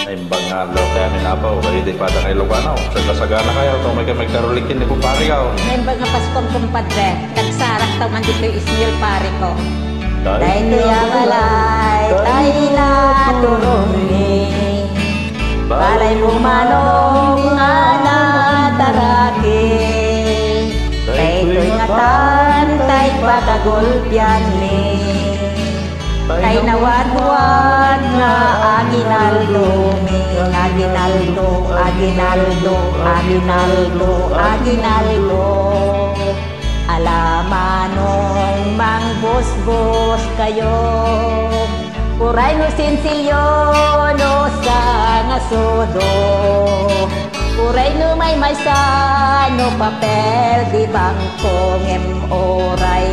Ay bangalo kaya minapaw, kaya di pa ng Ilocano. Sagana kayo, ito may karulikin ni kupari ka. May mga Paskong kumpadre, tagsarak taw man dito ismil pare ko. Dahil tuya balay, tayo na turungi. Balay bumanong nga nataraki. Kay to'y ngatan, tay pagagulpyan ni. Kay nawad-wad nga aginaldo, aginaldo, aginaldo, aginaldo, aginaldo. Alamanong mangbus-bus kayo, puray no sinsilyo no sa ngasudo. Puray no may no papel di bangko ngem oray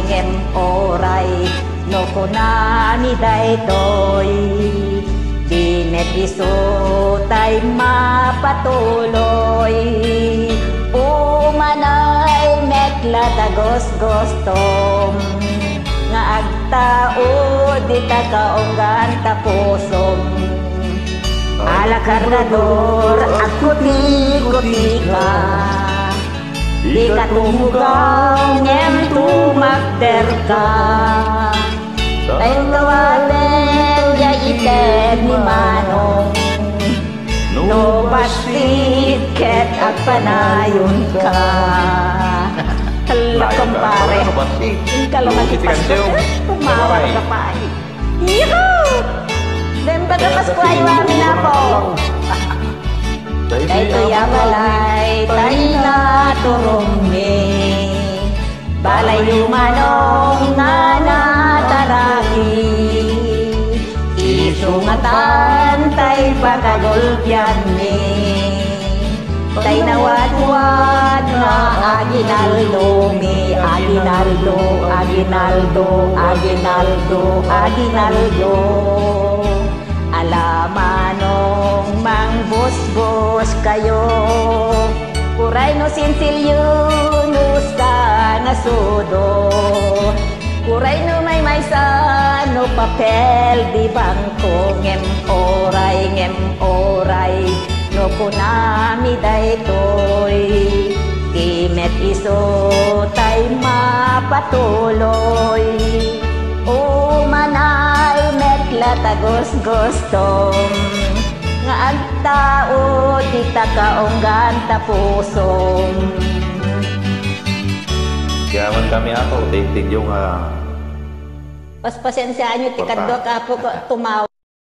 no kunani daytoy dinet iso tay mapatuloy umanay mekla tagos-gostom nga agtao di takaonggan tapusom ala karnador at kuti-kuti ka di katumugaw ngem tumakder ka tayo kawaten ya iten ni manong no bastit ket at panayon ka kalakong pare kalaman ipasko tumawag ka pa yuhuu dan baga Pasko ay wami na po kay tuya balay tayo na turungi balay yumanong nga nataraki isungatan tay pagagulpyan ni tay nawad-wad nga aginaldo mi aginaldo aginaldo aginaldo aginaldo alamanong mangbus-bus kayo puray no sinsilyo no sa ngasudo puray no may no papel di bangko ngem oray no kunami daytoy kimet iso tay mapatuloy umanay mekla tagos-gostom nga agtao di takaonggan tapusom kaya man kami ako, tig yung paspasensya nyo tikadwa ka po tumaw